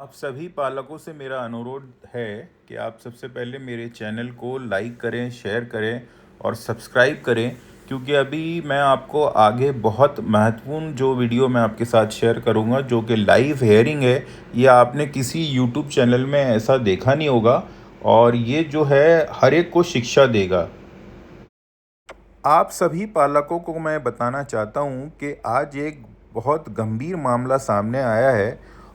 आप सभी पालकों से मेरा अनुरोध है कि आप सबसे पहले मेरे चैनल को लाइक करें, शेयर करें और सब्सक्राइब करें, क्योंकि अभी मैं आपको आगे बहुत महत्वपूर्ण जो वीडियो मैं आपके साथ शेयर करूंगा जो कि लाइव हेयरिंग है। ये आपने किसी यूट्यूब चैनल में ऐसा देखा नहीं होगा और ये जो है हर एक को शिक्षा देगा। आप सभी पालकों को मैं बताना चाहता हूँ कि आज एक बहुत गंभीर मामला सामने आया है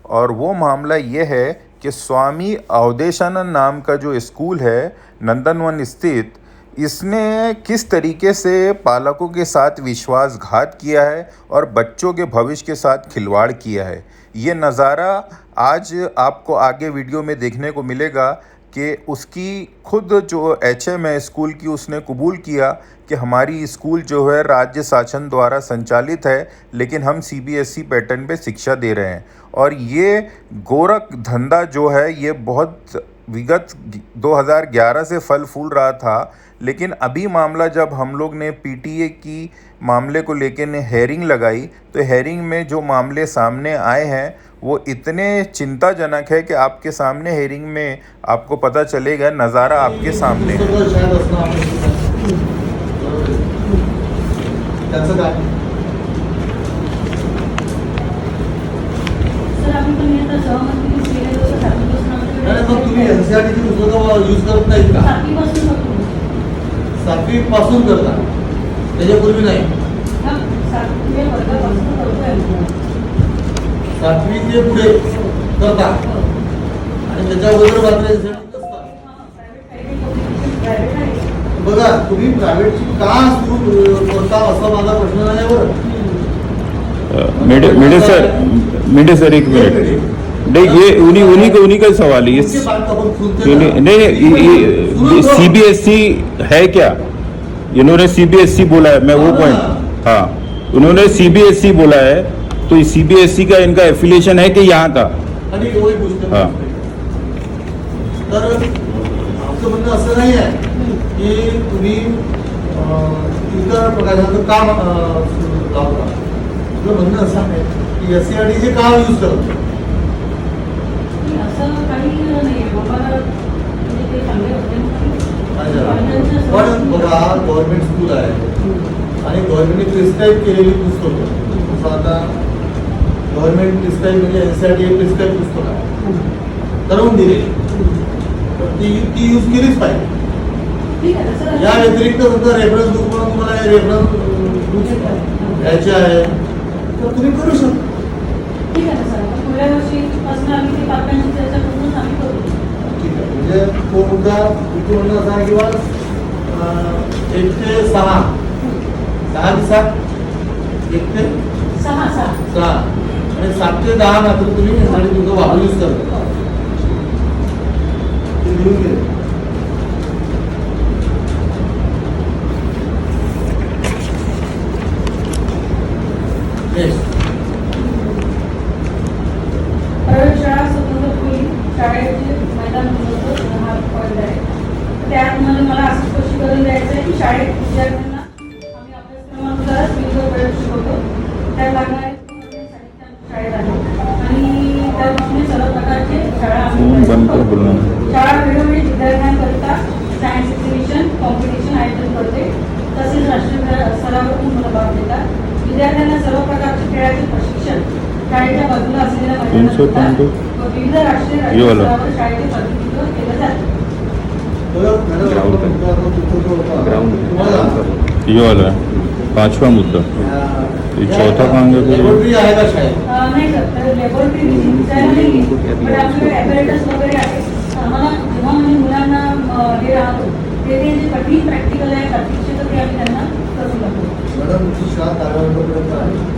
और वो मामला ये है कि स्वामी अवधेशानंद नाम का जो स्कूल है नंदनवन स्थित, इसने किस तरीके से पालकों के साथ विश्वासघात किया है और बच्चों के भविष्य के साथ खिलवाड़ किया है। ये नज़ारा आज आपको आगे वीडियो में देखने को मिलेगा कि उसकी खुद जो एचएम है स्कूल की, उसने कबूल किया कि हमारी स्कूल जो है राज्य शासन द्वारा संचालित है, लेकिन हम सीबीएसई पैटर्न पे शिक्षा दे रहे हैं। और ये गोरख धंधा जो है ये बहुत विगत 2011 से फल फूल रहा था, लेकिन अभी मामला जब हम लोग ने पीटीए की मामले को लेकर ने हेयरिंग लगाई तो हेयरिंग में जो मामले सामने आए हैं वो इतने चिंताजनक है कि आपके सामने हेयरिंग में आपको पता चलेगा। नज़ारा आपके सामने है। तुम्ही एनसीआरटीची पुस्तकं यूज करत नाहीत का? 7वी पासून करता, त्याच्यापूर्वी नाही. 7वी ते पुढे करता आणि त्याच्या अगोदर मात्र एनसीआरटी नसतात. बघा, तुम्ही प्रायव्हेटची का सुरू करता असा माझा प्रश्न नाही. बरं मेडे सर एक मिनट, नहीं ये उन्हीं का सवाल है। ये नहीं, सीबीएसई है क्या? इन्होंने सीबीएसई बोला है, मैं वो पॉइंट, हाँ उन्होंने सीबीएसई बोला है, तो सीबीएसई का इनका एफिलिएशन है कि यहाँ का? हाँ, तर आमचं म्हणणं असं नाही आहे की तुम्ही इतर प्रकारचं काम लावता. तुझं म्हणणं असं आहे की एससीआरटीचे का यूज करतो? पण बघा, गव्हर्नमेंट स्कूल आहे आणि गव्हर्नमेंटने प्रिस्क्राईब केलेली पुस्तकं, जसं आता गव्हर्नमेंट प्रिस्क्राईब म्हणजे एनसीआरटी प्रिस्क्राईब पुस्तक आहे, ठरवून दिलेली, तर ती यूज केलीच पाहिजे. या व्यतिरिक्त समजा रेफरन्स बुक म्हणून तुम्हाला रेफरन्स बुक घ्यायचे आहे तर तुम्ही करू शकता. ठीक आहे सर, पुढल्या वर्षीपासून आम्ही ते पालकांशी चर्चा करून आम्ही करू. ठीक आहे, म्हणजे तो मुद्दा इथे म्हणणं असा किंवा 1 ते 6, 6 ते 7, 1 ते 6 आणि 7 ते 10 मात्र तुम्ही यासाठी तुमचं वापर यूज करता. ते लिहून घे. प्रयोगशाळा स्वतंत्र खोली, शाळेचे मैदान पॉईंट आहे. त्यामध्ये मला असं स्पष्टीकरण द्यायचं आहे की शाळेत विद्यार्थ्यांना आम्ही अभ्यासक्रमानुसार विविध प्रयोग शिकवतो. त्या लागणारे शाळेत आहे आणि त्यापासून सर्व प्रकारचे शाळा शाळा वेळोवेळी विद्यार्थ्यांकरिता सायन्स एक्झिबिशन, कॉम्पिटिशन आयोजन करते. तसेच राष्ट्रीय स्तरावर पण मला भाग देतात. विद्यार्थ्यांना सर्व प्रकारचे खेळाचे प्रशिक्षण शाळेच्या बाजूला असलेल्या मैदानात विविध राष्ट्रीय स्तरावर शाळेचे प्रतिनिधित्व केलं जाते. ये वाला है 5वां मुद्दा, ये चौथा कहांगे लेबोरेटरी आहे का शाळेत? नाही सर, लेबोरेटरी नाही, पण आपल्याकडे ॲपरेटस वगैरे आहे. आम्हाला जेव्हा म्हणजे मुलांना हे राहतो ते जे कठीण प्रॅक्टिकल आहे, प्रात्यक्षिक, ते आम्ही त्यांना करून लागतो. मॅडम, तुमची शाळा तारापर्यंत आहे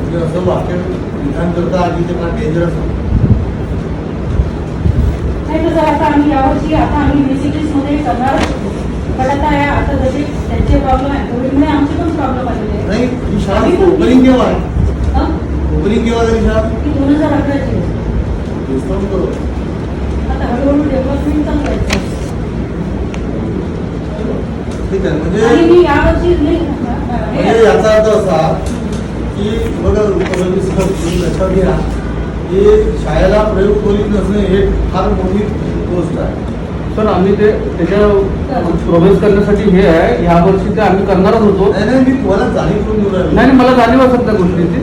म्हणजे असं वाक्य विधान करता आधी ते फार डेंजरस आहे. नाही तसं आता आम्ही यावर्षी आम्ही बेसिकलीजमध्ये करणारच होतो. पण आता जसे त्यांचे प्रॉब्लेम आहे कोविडमुळे आमचे पण प्रॉब्लेम आलेले आहे. नाही, ही शाळा ओपनिंग केव्हा आहे? ओपनिंग केव्हा झाली शाळा? ती 2011ची. आता हळूहळू डेव्हलपमेंट चालू आहे. ठीक आहे, म्हणजे यावर्षी याचा अर्थ असा की बघा, लक्षात घ्या हे शाळेला प्रयोग खोली नसणे हे फार मोठी गोष्ट आहे. सर आम्ही त्याच्या प्रोग्रेस करण्यासाठी हे आहे, ह्या वर्षी ते आम्ही करणारच होतो. नाही नाही, मी तुम्हाला जाणीव करून देऊ राहिलो. नाही मला जाणीव असत त्या गोष्टीची.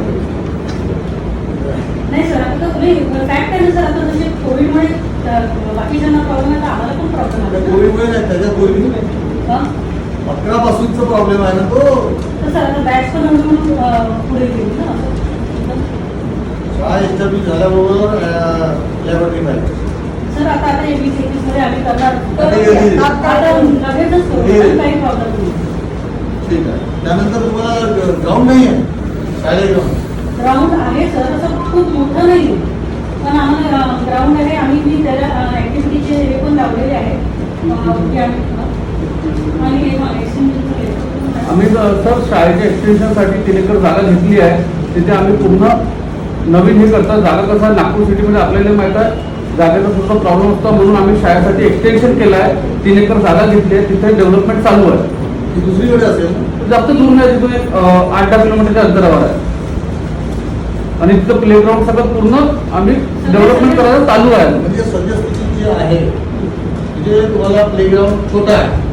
नाही सर, आता फॅक्ट आहे ना सर, आता जसे कोविडमुळे बाकीच्यांना प्रॉब्लेम आहे तर आम्हाला पण प्रॉब्लेम त्या आहे. कोविडमुळे नाही, त्याच्या पूर्वी हं? 11 पासूनचा प्रॉब्लेम आहे ना तो. तर सर आता बॅच पण म्हणून पुढे गेली ना असं. शाळा एस्टॅब्लिश झाल्याबरोबर लॅबोरेटरी पाहिजे. सर आता एबीसी मध्ये आम्ही करणार आता येईल. आता लगेचच करू, येईल. काही प्रॉब्लेम नाही. ठीक आहे. त्यानंतर तुम्हाला ग्राउंड नाही आहे शाळेत ग्राउंड. ग्राउंड आहे सर, असं खूप मोठं नाही आहे. पण आम्हाला ग्राउंड आहे, मी त्याला ॲक्टिव्हिटीचे हे पण लावलेले आहे. आणि आम्ही सर शाळेच्या एक्सटेन्शनसाठी 3 एकर जागा घेतली आहे. तिथे आम्ही पूर्ण नवीन हे करतात. जागा कसं आहे, नागपूर सिटीमध्ये आपल्याला माहीत आहे जागेचा सुद्धा प्रॉब्लेम असतो, म्हणून आम्ही शाळेसाठी एक्सटेन्शन केलं आहे. 3 एकर जागा घेतली आहे, तिथे डेव्हलपमेंट चालू आहे. ती दुसरीकडे असेल. जास्त दूर नाही, तिथून एक 8-10 किलोमीटरच्या अंतरावर आहे. आणि तिथं प्लेग्राऊंड सगळं पूर्ण आम्ही डेव्हलपमेंट करायला चालू आहे. म्हणजे सद्यस्थिती जी आहे तिथे तुम्हाला प्लेग्राऊंड छोटा आहे.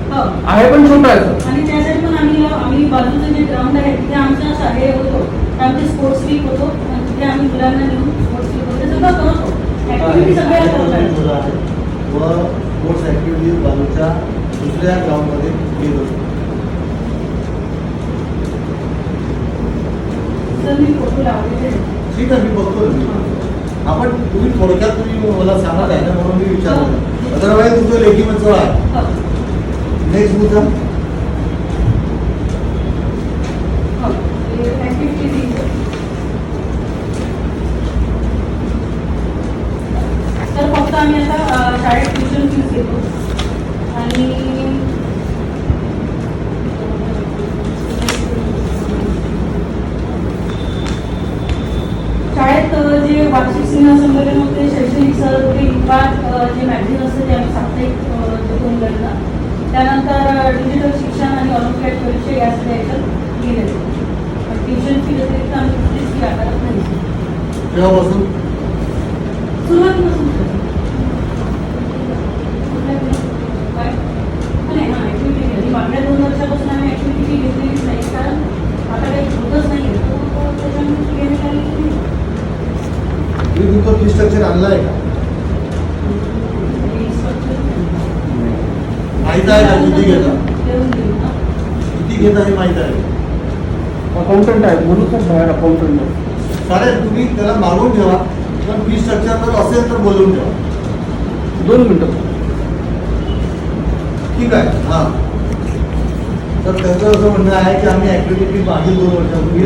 आहे पण छोटा आहे सर. आणि त्यासाठी पण आम्ही बाजूचं जे ग्राउंड आहे तिथे आमच्या हे होतो, आमचे स्पोर्ट्स वीक होतो. आणि तिथे आम्ही मुलांना नेऊन स्पोर्ट्स वीक होते सगळं करत होतो. ऍक्टिव्हिटी सगळ्या करत आहे. व स्पोर्ट्स ऍक्टिव्हिटीज बाजूच्या दुसऱ्या ग्राउंडमध्ये घेत असतो. तर मी फोटो लावलेले आहेत. ठीक आहे, मी बघतो ना. आपण तुम्ही थोडक्यात तुम्ही मला सांगत आहे ना म्हणून मी विचारलं. अदरवाईज तुमचं लेखी म्हणजे आहे. नेक्स्ट मुद्दा. तर फक्त आम्ही आता शाळेत ट्युशन फीज घेतो आणि शाळेत जे वार्षिक स्नेह संमेलन होते, शैक्षणिक सहकारी विभाग जे मॅगझिन असते ते आम्ही साप्ताहिक देऊन करतात. त्यानंतर डिजिटल शिक्षण आणि ऑलिम्पियाड परीक्षा यासाठी याच्यात गेले. ट्युशन फी व्यतिरिक्त आम्ही कुठलीच फी आकारत नाही. तेव्हापासून सुरुवातीपासून नाही ना, ॲक्टिव्हिटी घेतली. मागल्या 2 वर्षापासून आम्ही ॲक्टिव्हिटी घेतलेलीच नाही, कारण आता काही होतच नाही आहे. त्याच्यामुळे घेण्यात आली नाही. तुम्ही तुमचं फी स्ट्रक्चर आणलं आहे का? माहित आहे का किती घेता? किती घेता हे माहित आहे? अकाउंटंट आहे म्हणून सर बाहेर अकाउंटंट आहे. चालेल, तुम्ही त्याला मागून ठेवा. पण फी स्ट्रक्चर जर असेल तर बोलवून ठेवा. 2 मिनिटं. ठीक आहे. हां, तर त्याचं असं म्हणणं आहे की आम्ही ॲक्टिव्हिटी मागील 2 वर्षापूर्वी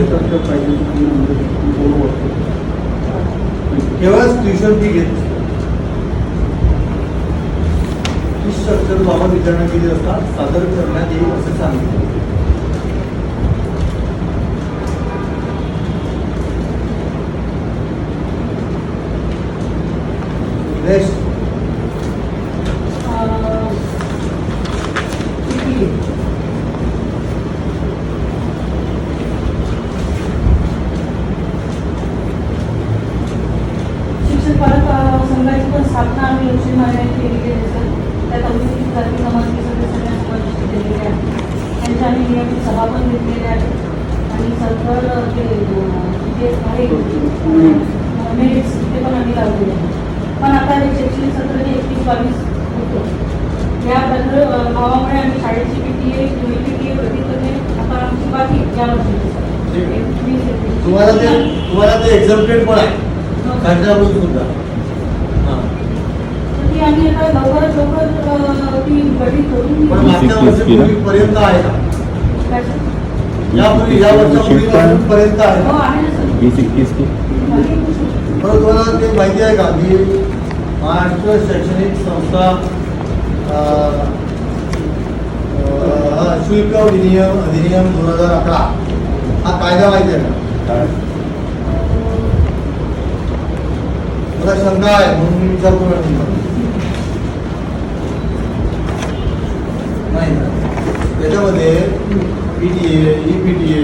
केवळ ट्युशन फी घेत फी स्ट्रक्चर बाबत विचारणा केली असता सादर करण्यात येईल असं सांगितलं. नेक्स्ट. शिक्षक पालक संघाची पण स्थापना आम्ही लक्ष्मी महाराजांनी केलेली आहे सर. त्यात अनुसूचित जाती जमाती सदस्यांना समाविष्ट केलेले आहे. त्यांच्या आम्ही नियमित सभा पण घेतलेल्या आहेत. आणि सरकार जे आहे मेरिट्स ते पण आम्ही लावलेले आहेत. पण आता हे शैक्षणिक सत्र जे 21-22 होतं या भावामुळे आम्ही शाळेची PTA प्रति करणे आता आमची बाकी या वर्षी तुम्हाला ते एक्झाम्प्टेड पण आहे खालच्याकडून सुद्धा. हां, ती आम्ही आता लवकरात लवकर ती गठीत करून पण मागच्या वर्षापूर्वीपर्यंत आहे का? यापूर्वी या वर्षापूर्वीपासून पर्यंत आहे हो का? आहे ना सर. 20-21 की बरं, तुम्हाला ते माहिती आहे का की महाराष्ट्र शैक्षणिक संस्था शुल्क अधिनियम 2011 हा कायदा माहिती आहे का? मला शंका आहे म्हणून मी विचारतो नाही ना. त्याच्यामध्ये PTA, EPTA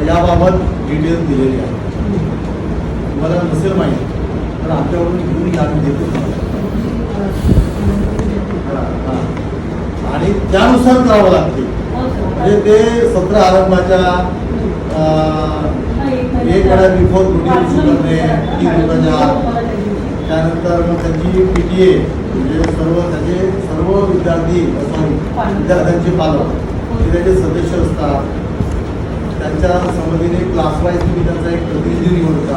याबाबत डिटेल्स दिलेली आहे. तुम्हाला नसेल माहीत तर आमच्याकडून घेऊन या, आम्ही देतो. हां. आणि त्यानुसार करावं लागते. म्हणजे ते सत्र आरंभाच्या एक वेळा बिफोर प्रोड्यूस करणे, 3 दिवसाच्या, त्यानंतर मग त्यांची PTA म्हणजे सर्व विद्यार्थी विद्यार्थ्यांचे पालक हे त्याचे सदस्य असतात. त्यांच्या संमतीने क्लास वाईज तुम्ही त्यांचा एक प्रतिनिधी निवडता.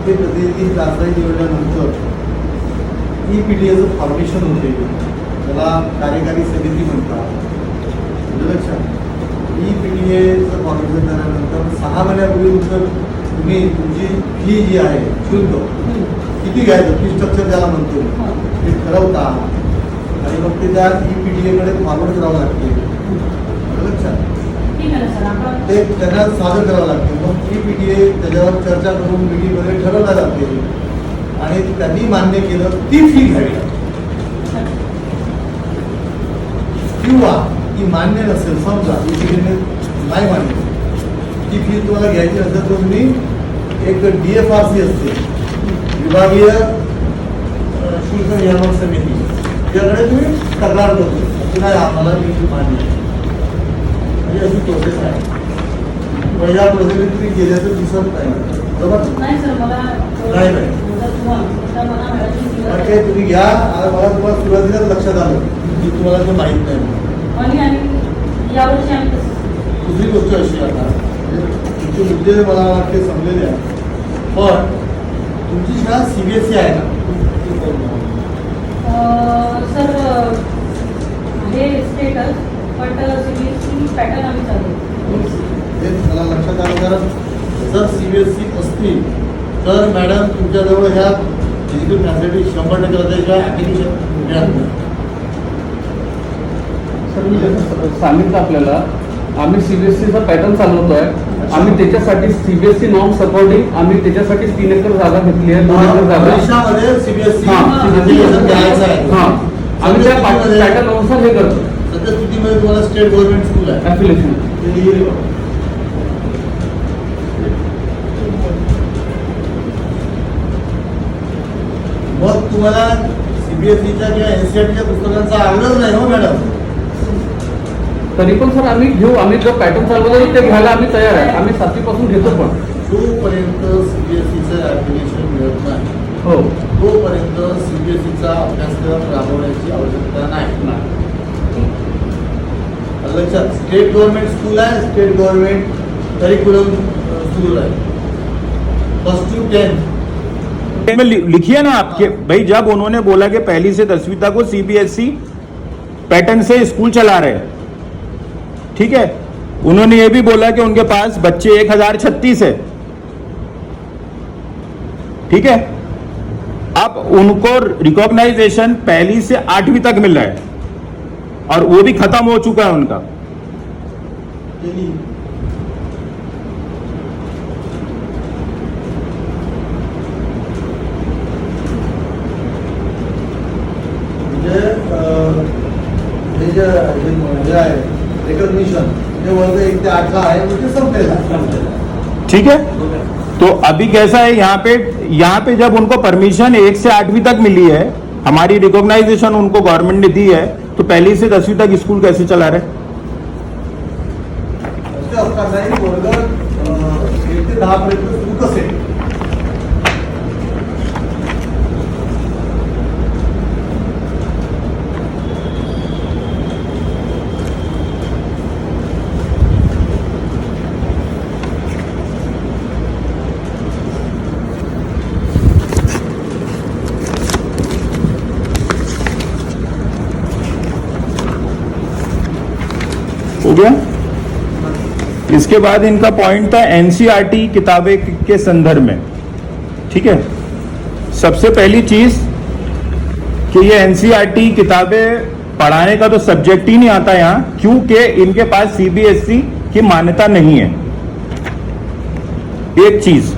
ते प्रतिनिधी क्लास वाईज निवडल्यानंतर PTAचं फॉर्मेशन होते. त्याला कार्यकारी समिती म्हणतात. लक्षात PTAचं फॉर्मेशन झाल्यानंतर 6 महिन्यापूर्वी तुम्ही तुमची फी जी आहे शुल्क किती घ्यायचं, फी स्ट्रक्चर ज्याला म्हणतो ते ठरवता आणि मग ते त्या PTAकडे फॉरवर्ड करावं लागते. लक्षात ते त्यांना सादर करावं लागते. मग PTA त्याच्यावर चर्चा करून मीटिंगमध्ये ठरवल्या जाते आणि त्यांनी मान्य केलं ती फी घ्यावी लागते. किंवा ती मान्य नसेल, समजा PTAने नाही मान्य ती फी तुम्हाला घ्यायची नसेल तर तुम्ही एक DFRC असते, विभागीय शुल्क नियामक समिती, त्याकडे तुम्ही तक्रार करतो की नाही आम्हाला ही फी मान्य आहे. म्हणजे अशी प्रोसेस आहे. पहिल्या प्रोसेसने तुम्ही गेल्याचं दिसत नाही. बरोबर नाही सर, मला नाही. काय तुम्ही घ्या. मला तुम्हाला सुरुवातीलाच लक्षात आलं की तुम्हाला ते माहीत नाही. आणि यावर्षी आम्ही दुसरी गोष्ट अशी आता तुमचे मुद्दे मला वाटते समजलेले आहे, पण तुमची शाळा CBSE आहे ना? सर हे स्टेटस बट CBSE पॅटर्न आम्ही चालू. हे मला लक्षात आलं. कारण जर CBSE असतील तर मॅडम तुमच्याजवळ ह्या फिजिकल फॅसिलिटी 100% त्याशिवाय ॲप्लिकेशन मिळत नाही. सर मी जसं सांगितलं आपल्याला, आम्ही CBSEचा पॅटर्न चालवतोय. आम्ही त्याच्यासाठी CBSE नॉर्म्स अकॉर्डिंग आम्ही त्याच्यासाठी 3 एकर जागा घेतली आहे. 2 एकर जागा भविष्यामध्ये CBSE घ्यायचं आहे. आम्ही त्या पॅटर्न अनुसार हे करतो. सद्यस्थितीमध्ये तुम्हाला स्टेट गव्हर्नमेंट स्कूल आहे ॲफिलिएशन. मग तुम्हाला CBSEच्या किंवा NCERTच्या पुस्तकांचा आग्रह नाही हो मॅडम. तरी पण सर आम्ही घेऊ. आम्ही जो पॅटर्न चालवतो ते घ्यायला आम्ही तयार आहे. आम्ही 7वी पासून घेतो. पण जोपर्यंत CBSEचं ॲप्लिकेशन मिळत नाही हो तोपर्यंत CBSEचा अभ्यासक्रम राबवण्याची आवश्यकता नाही. लक्षात. स्टेट गव्हर्नमेंट स्कूल आहे, स्टेट गव्हर्नमेंट करिकुलम स्कूल आहे. 1st to 10th में लिखिए ना आपके भाई, जब उन्होंने बोला कि 1ली से 10वीं तक वो CBSE पैटर्न से स्कूल चला रहे हैं, ठीक है, उन्होंने ये भी बोला कि उनके पास बच्चे 1036 है, ठीक है. अब उनको रिकॉग्नाइजेशन 1ली से 8वीं तक मिल रहा है और वो भी खत्म हो चुका है उनका. केली. म्हणजे हे जे आहे रिकॉग्निशन हे वर्ग 1 ते 8 आहे म्हणजे संपलेला. ठीक है. तो अभी कैसा है यहाँ पे जब उनको परमिशन 1 से 8वीं तक मिली है, हमारी रिकॉग्नाइजेशन उनको गवर्नमेंट ने दी है, तो 1ली से 10वीं तक स्कूल कैसे चला रहे? असे असतानाही वर्ग 1 ते 10 पर्यंत सुरू कसे? हो गया. इसके बाद इनका पॉइंट था NCERT किताबें के संदर्भ में. ठीक है. सबसे पहली चीज कि ये NCERT किताबें पढ़ाने का तो सब्जेक्ट ही नहीं आता यहां, क्योंकि इनके पास CBSE की मान्यता नहीं है. एक चीज.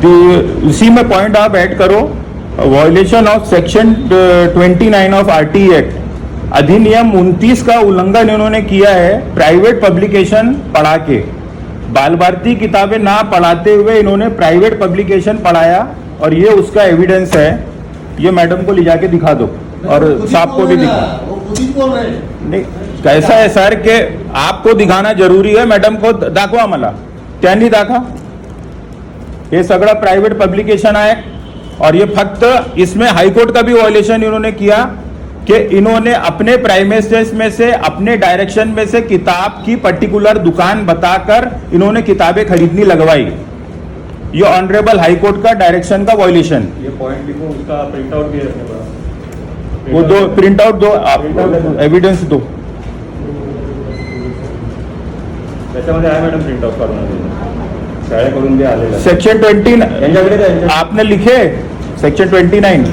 उसी में पॉइंट आप ऐड करो, violation of section 29 of RTE act, अधिनियम 29 का उल्लंघन इन्होंने किया है प्राइवेट पब्लिकेशन पढ़ा के। बाल भारती किताबें ना पढ़ाते हुए इन्होंने प्राइवेट पब्लिकेशन पढ़ाया और ये उसका एविडेंस है। ये मैडम को ले जाके दिखा दो और साहब को भी दिखा। वो खुद ही बोल रहे हैं। नाही कैसा आहे सर के आपको दिखाना जरूरी है, मैडम को दाखवा मला, त्यांनी दाखवा। हे सगळं प्राइवेट पब्लिकेशन आहे और ये फक्त इसमें हाईकोर्ट का भी वायलेशन इन्होंने किया कि इन्होंने अपने प्राइमेसेस में से, अपने डायरेक्शन में से किताब की पर्टिकुलर दुकान बताकर इन्होंने किताबें खरीदनी लगवाई। ये ऑनरेबल हाईकोर्ट का डायरेक्शन का वायलेशन। ये पॉइंट लिखो, उसका प्रिंट आउट भी है अपने पास। वो दो प्रिंट आउट दो, आप एविडेंस दो। त्याच्यामध्ये आहे मॅडम प्रिंट आउट काढून शाळेकडून जे आलेलं आहे. सेक्शन 29 यांच्याकडे द्या, आपने लिखे सेक्शन 29।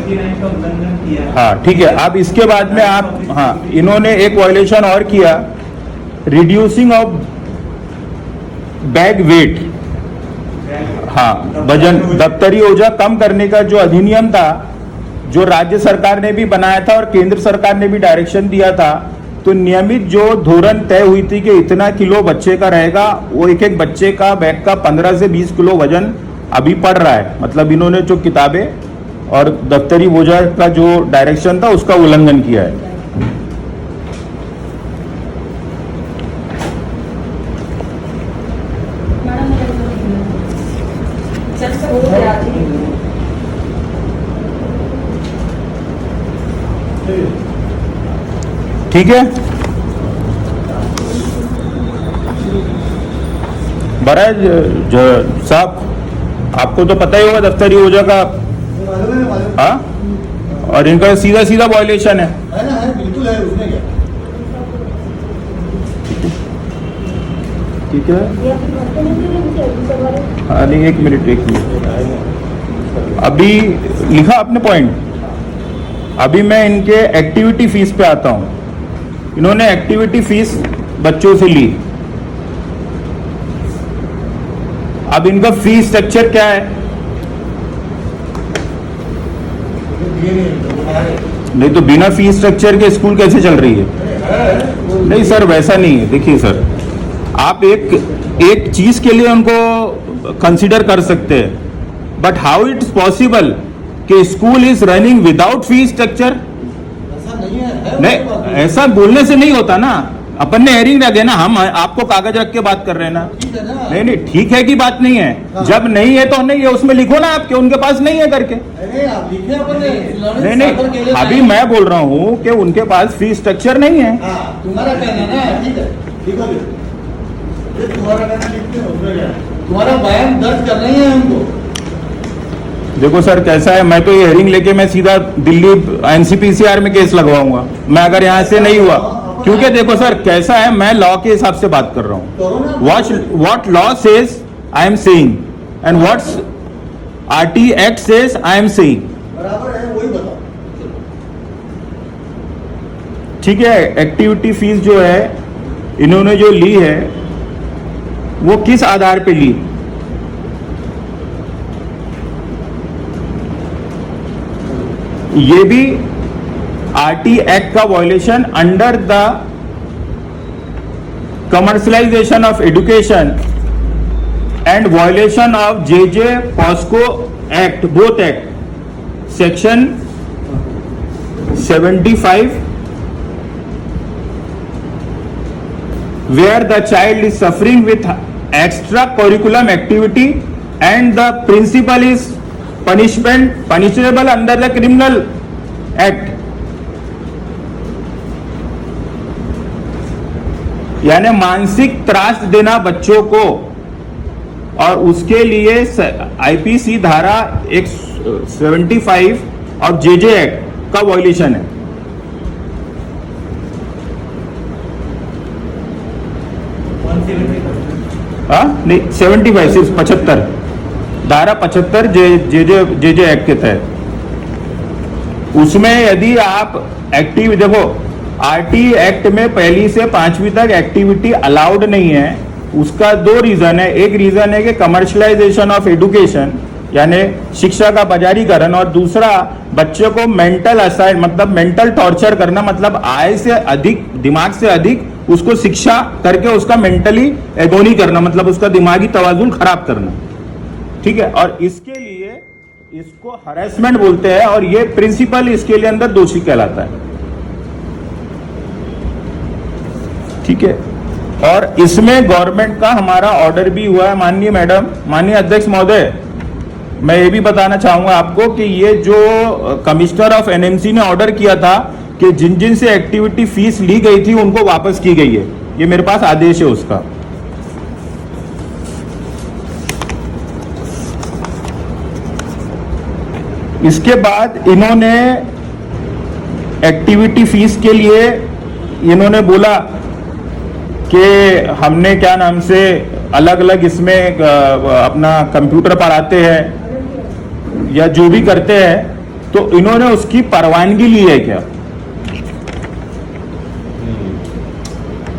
हाँ ठीक है। अब इसके बाद में आप, हाँ इन्होंने एक वायलेशन और किया, रिड्यूसिंग ऑफ बैग वेट। हाँ वजन, दफ्तरी ओझा कम करने का जो अधिनियम था, जो राज्य सरकार ने भी बनाया था और केंद्र सरकार ने भी डायरेक्शन दिया था, तो नियमित जो धोरण तय हुई थी कि इतना किलो बच्चे का रहेगा, वो एक एक बच्चे का बैग का 15 से 20 किलो वजन अभी पड़ रहा है। मतलब इन्होंने जो किताबें और दफ्तरी बोझा का जो डायरेक्शन था उसका उल्लंघन किया है। ठीक है, बड़ा साहब आपको तो पता ही होगा दफ्तरी ओझा का, मालूम हाँ, और इनका सीधा सीधा वायलेशन है। ना, है बिल्कुल है, उसमें क्या। ठीक है, हाँ नहीं एक मिनट। अभी लिखा आपने पॉइंट। अभी मैं इनके एक्टिविटी फीस पे आता हूं। इन्होंने एक्टिविटी फीस बच्चों से ली। अब इनका फीस स्ट्रक्चर क्या है? नहीं तो बिना फीस स्ट्रक्चर के स्कूल कैसे चल रही है? नहीं सर वैसा नहीं है। देखिए सर, आप एक चीज के लिए उनको कंसीडर कर सकते हैं, बट हाउ इट्स पॉसिबल कि school is running without fees structure? ऐसा नहीं है। नहीं, ऐसा बोलने से नहीं होता ना। अपन ने हेयरिंग रख ना, हम आपको कागज रख के बात कर रहे हैं ना। ठीक है ना। नहीं ठीक है कि बात नहीं है। जब नहीं है तो नहीं है, उसमें लिखो ना आपके उनके पास नहीं है करके। अरे आप लिखे अपने नहीं अभी मैं बोल रहा हूँ कि उनके पास फीस स्ट्रक्चर नहीं है। हाँ, तुम्हारा कहना ना, ठीक है, लिखो ये तुम्हारा कहना लिखते हो, उसमें क्या? तुम्हारा बयान दर्ज करना ही है हमको। देखो सर कैसा है, मैं तो ये हेयरिंग लेके मैं सीधा दिल्ली एनसीपीसीआर में केस लगवाऊंगा मैं अगर यहाँ से नहीं हुआ। क्योंकि देखो सर कैसा है, मैं लॉ के हिसाब से बात कर रहा हूँ। What law says I am saying and what's RT act says I am saying. बराबर है, वही बताओ। ठीक है, एक्टिविटी फीस जो है इन्होंने जो ली है वो किस आधार पे ली? ये भी आरटी एक्ट का violation under the commercialisation of education and violation of JJ POCSO act, both act, section 75 where the child is suffering with extra curriculum activity and the principal is punishable under the criminal act। यानी मानसिक त्रास देना बच्चों को, और उसके लिए IPC धारा 75 और जेजे एक्ट का वायलेशन है। नहीं 75 सिर्फ 75 धारा 75 जे एक्ट के तहत। उसमें यदि आप एक्टिव देखो, आरटी एक्ट में पहली से 5वीं तक एक्टिविटी अलाउड नहीं है। उसका दो रीजन है। एक रीजन है कि कमर्शलाइजेशन ऑफ एजुकेशन, यानी शिक्षा का बाजारीकरण, और दूसरा बच्चे को मेंटल असाइड मतलब मेंटल टॉर्चर करना, मतलब आय से अधिक, दिमाग से अधिक उसको शिक्षा करके उसका मेंटली एगोनी करना, मतलब उसका दिमागी तवाजुन खराब करना। ठीक है, और इसके लिए इसको हरेसमेंट बोलते हैं, और ये प्रिंसिपल इसके लिए अंदर दोषी कहलाता है। ठीक है, और इसमें गवर्नमेंट का हमारा ऑर्डर भी हुआ है। माननीय मैडम, माननीय अध्यक्ष महोदय, मैं ये भी बताना चाहूंगा आपको कि ये जो कमिश्नर ऑफ एनएमसी ने ऑर्डर किया था कि जिन जिन से एक्टिविटी फीस ली गई थी उनको वापस की गई है, ये मेरे पास आदेश है उसका। इसके बाद इन्होंने एक्टिविटी फीस के लिए इन्होंने बोला कि हमने क्या नाम से अलग अलग इसमें अपना कंप्यूटर पढ़ाते हैं या जो भी करते हैं, तो इन्होंने उसकी परवानगी ली है क्या?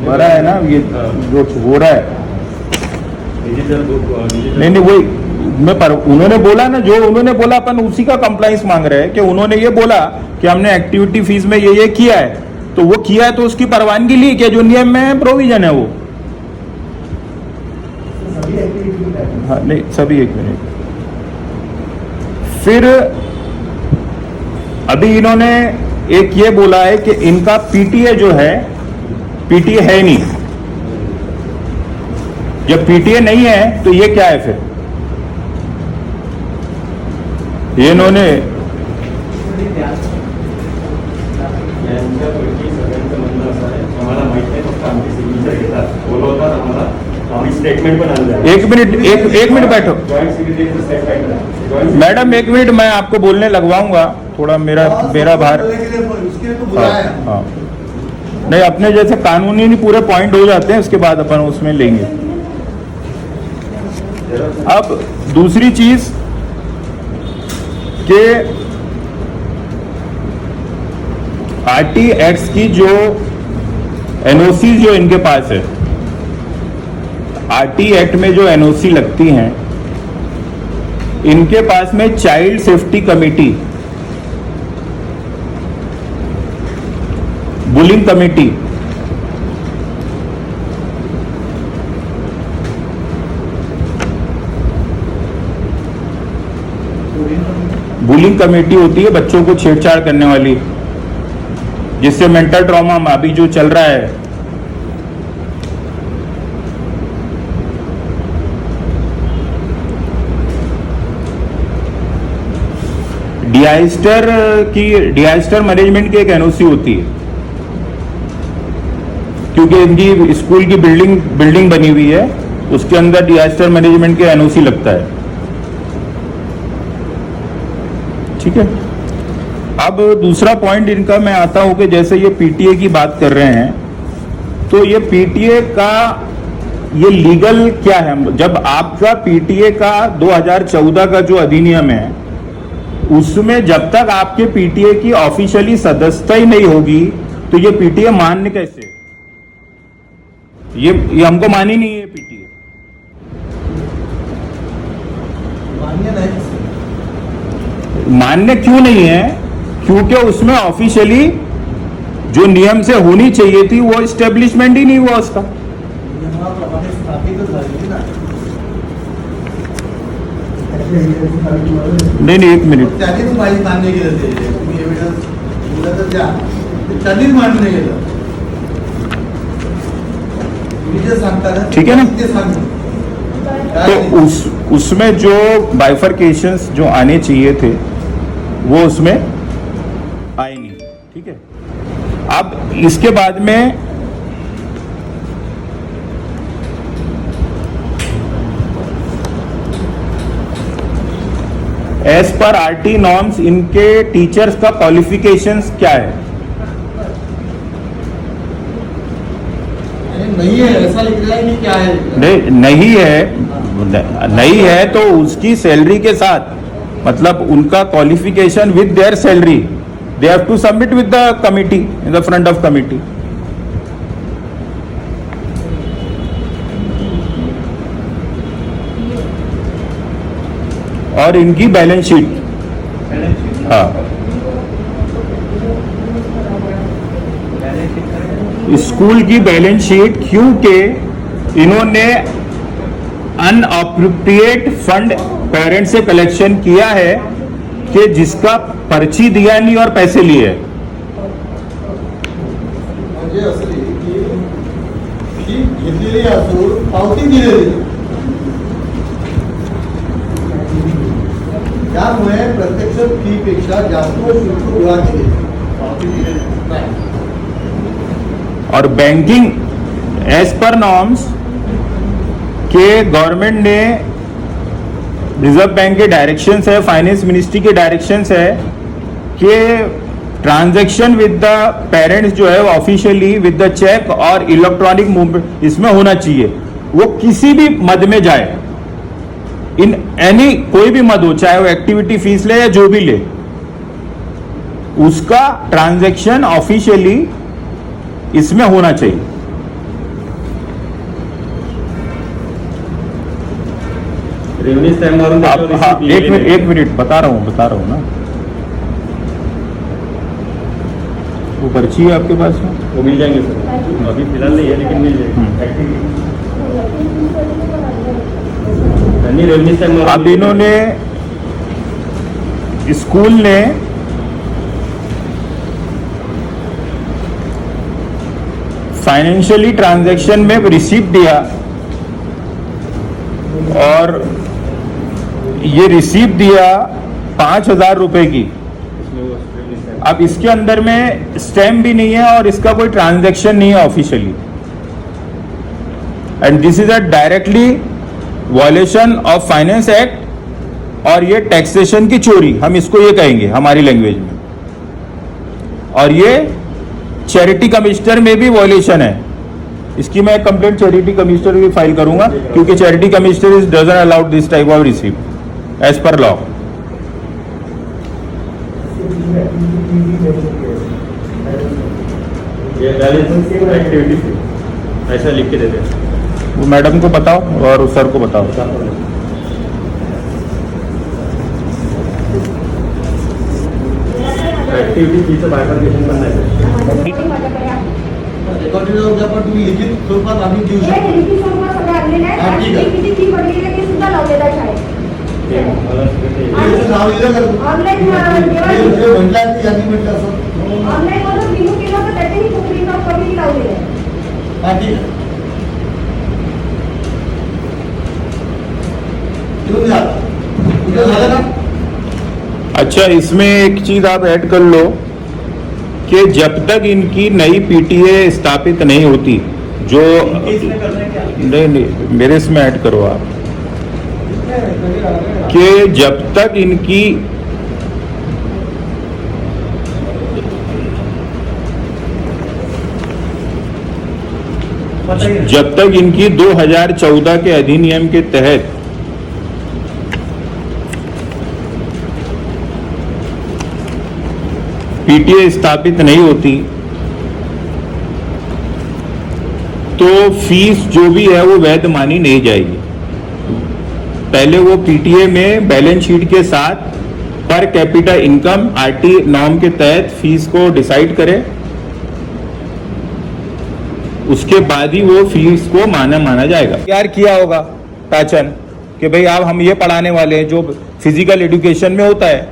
हो रहा है ना ये जो हो रहा है, नहीं वही उन्होंने बोला ना, जो उन्होंने बोला अपन उसी का कंप्लाइंस मांग रहे हैं कि उन्होंने ये बोला कि हमने एक्टिविटी फीस में ये किया है, तो वो किया है तो उसकी परवानगी ली क्या? जो नियम में प्रोविजन है वो। हाँ नहीं सभी, एक मिनट। फिर अभी इन्होंने एक ये बोला है कि इनका पीटीए जो है, पीटीए है नहीं। जब पीटीए नहीं है तो ये क्या है फिर? ये इन्होंने स्टेटमेंट पण आणलं। एक मिनट बैठो मैडम, एक मिनट, मैं आपको बोलने लगवाऊंगा, थोड़ा मेरा भार। उसके लिए तो बुलाया है। हाँ, नहीं अपने जैसे कानूनी नहीं पूरे पॉइंट हो जाते हैं, उसके बाद अपन उसमें लेंगे। अब दूसरी चीज के आरटी एक्ट्स की जो एनओसी जो इनके पास है, आरटी एक्ट में जो एनओसी लगती हैं, इनके पास में child safety committee, bullying committee, bullying committee होती है बच्चों को छेड़छाड़ करने वाली, जिससे मेंटल ट्रॉमा अभी जो चल रहा है। डिजास्टर मैनेजमेंट की एक एनओसी होती है, क्योंकि इनकी स्कूल की बिल्डिंग बनी हुई है, उसके अंदर डिजास्टर मैनेजमेंट के एनओसी लगता है। ठीक है, अब दूसरा पॉइंट इनका मैं आता हूं कि जैसे ये पीटीए की बात कर रहे हैं, तो ये पीटीए का ये लीगल क्या है? जब आपका पीटीए का 2014 का जो अधिनियम है, उसमें जब तक आपके पीटीए की ऑफिशियली सदस्यता ही नहीं होगी, तो ये पीटीए मान्य कैसे? ये हमको मानी नहीं है पीटीए। मान्य क्यों नहीं है? क्योंकि उसमें ऑफिशियली जो नियम से होनी चाहिए थी वो एस्टेब्लिशमेंट ही नहीं हुआ उसका। नहीं एक मिनिट, त्यांनीच माहिती मान्य केलं ते, तुम्ही एव्हिडन्स दिलं तर द्या, त्यांनीच मान्य केलं। तुम्ही जे सांगता ना, ठीक है ना? ते सांगा। तो उसमें जो बाइफरकेशंस जो आने चाहिए थे वो उसमें आए नहीं। ठीक है, अब इसके बाद में एज पर आरटी नॉर्म्स इनके टीचर्स का क्वालिफिकेशंस क्या है? नहीं है, ऐसा लिख रहा है कि क्या है? नहीं है तो उसकी सैलरी के साथ, मतलब उनका qualification with their salary, they have to submit with the committee in the front of committee. और इनकी बैलेंस शीट। हाँ, स्कूल की बैलेंस शीट, क्योंकि इन्होंने अनअप्रोप्रिएट फंड पेरेंट्स से कलेक्शन किया है कि जिसका पर्ची दिया नहीं और पैसे लिए। म्हणजे असं आहे की फी घेतलेली असून पावती दिलेली, त्यामुळे प्रत्यक्ष फी पेक्षा जास्त शुल्क गोळा केले, पावती दिलेली नाही। और बैंकिंग एज पर नॉर्म्स के गवर्नमेंट ने, रिजर्व बैंक के डायरेक्शंस है, फाइनेंस मिनिस्ट्री के डायरेक्शंस है कि ट्रांजैक्शन विद द पेरेंट्स जो है वो ऑफिशियली विद द चेक और इलेक्ट्रॉनिक मूवमेंट इसमें होना चाहिए। वो किसी भी मद में जाए, इन एनी कोई भी मद हो, चाहे वो एक्टिविटी फीस ले या जो भी ले, उसका ट्रांजैक्शन ऑफिशियली इसमें होना चाहिए। रेव्हन्यू स्टॅम्प मारून त्याच्यावर हाँ, receipt दिलेली एक मिनट बता रहा हूँ ना। वो पर्ची है आपके पास में? वो मिल जाएंगे सर, अभी फिलहाल नहीं है लेकिन मिल जाएंगे। त्यांनी रेव्हन्यू स्टॅम्प मारून अब इन्होंने, स्कूल ने फाइनेंशियली ट्रांजैक्शन में रिसीप्ट दिया और ये रिसीप्ट दिया 5,000 रुपए की। इसमें वो revenue stamp- अब इसके अंदर में स्टैम्प भी नहीं है और इसका कोई ट्रांजैक्शन नहीं है officially, and this is a directly violation of finance act, और ये टैक्सेशन की चोरी, हम इसको ये कहेंगे हमारी लैंग्वेज में। और ये चैरिटी कमिश्नर में भी वॉयलेशन है। इसकी मैं कंप्लेंट चैरिटी कमिश्नर भी फाइल करूंगा, क्योंकि charity commissioner is doesn't allowed this type of receipt as per law. ये बैलेंस एक्टिविटी फी ऐसा लिख के देते हैं। वो मैडम को बताओ और सर को बताओ। ऍक्टिव्हिटी फीचं बायफर्केशन पण नाही सर। रेकॉर्डिंग उद्या पण तुम्ही लिखित स्वरूपात आम्ही देऊ शकतो। हा, ठीक आहे। ते मला सगळं ते- त्याचं नाव लिहिलं का तुम्ही? जे म्हटलं की यांनी म्हटलं असं, हा ठीक आहे, घेऊन जा। उद्या झालं का? अच्छा, इसमें एक चीज आप ऐड कर लो कि जब तक इनकी नई पीटीए स्थापित नहीं होती, जो नहीं मेरे इसमें ऐड करो आप, कि जब तक इनकी जब तक इनकी 2014 के अधिनियम के तहत पीटीए स्थापित नहीं होती, तो फीस जो भी है वो वैध मानी नहीं जाएगी। पहले वो पीटीए में बैलेंस शीट के साथ per capita income RT norm के तहत फीस को डिसाइड करे, उसके बाद ही वो फीस को माना जाएगा। तैयार किया होगा पैटर्न कि भाई आप हम ये पढ़ाने वाले हैं, जो फिजिकल एजुकेशन में होता है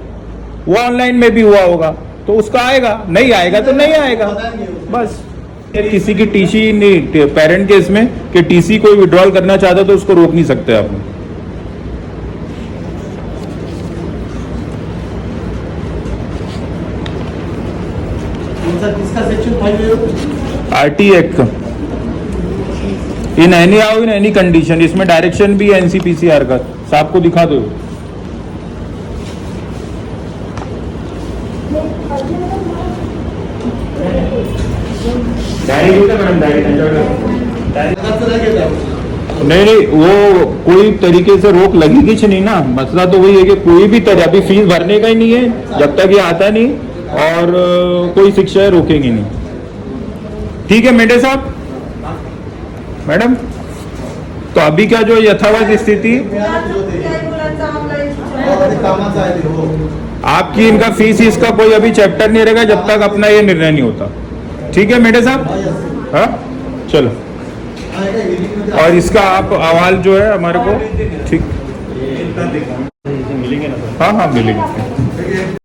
वो ऑनलाइन में भी हुआ होगा, तो उसका आएगा, नहीं आएगा तो नहीं आएगा बस। किसी की टीसी नहीं, पेरेंट के इसमें कि टीसी कोई विड्रॉल करना चाहता तो उसको रोक नहीं सकते आप। किसका सेक्शन 5 है? RT act in any how in any condition, इसमें डायरेक्शन भी है एनसीपीसीआर का, साहब को दिखा दो। डायरी घेऊ का मॅडम? डायरी त्यांच्याकडे त्याचं नाही घेत आपण। नहीं, वो कोई तरीके से रोक लगेगी नहीं ना। मसला तो वही है कि कोई भी तरह, अभी फीस भरने का ही नहीं है जब तक ये आता नहीं, और कोई शिक्षा रोकेंगे नहीं। ठीक है मेडे साहब, मैडम, तो अभी क्या जो यथावत स्थिति, ते कामाचं आहे ते हो. आपकी इनका फीस इसका कोई अभी चैप्टर नहीं रहेगा जब तक अपना ये निर्णय नहीं होता. ठीक है मेरे साहब. हा, yes. हाँ चलो. हा, काय hearing मध्ये और इसका आप अहवाल जो है हमारे को ठीक. मिलेंगे ना सर. हाँ हाँ मिलेंगे.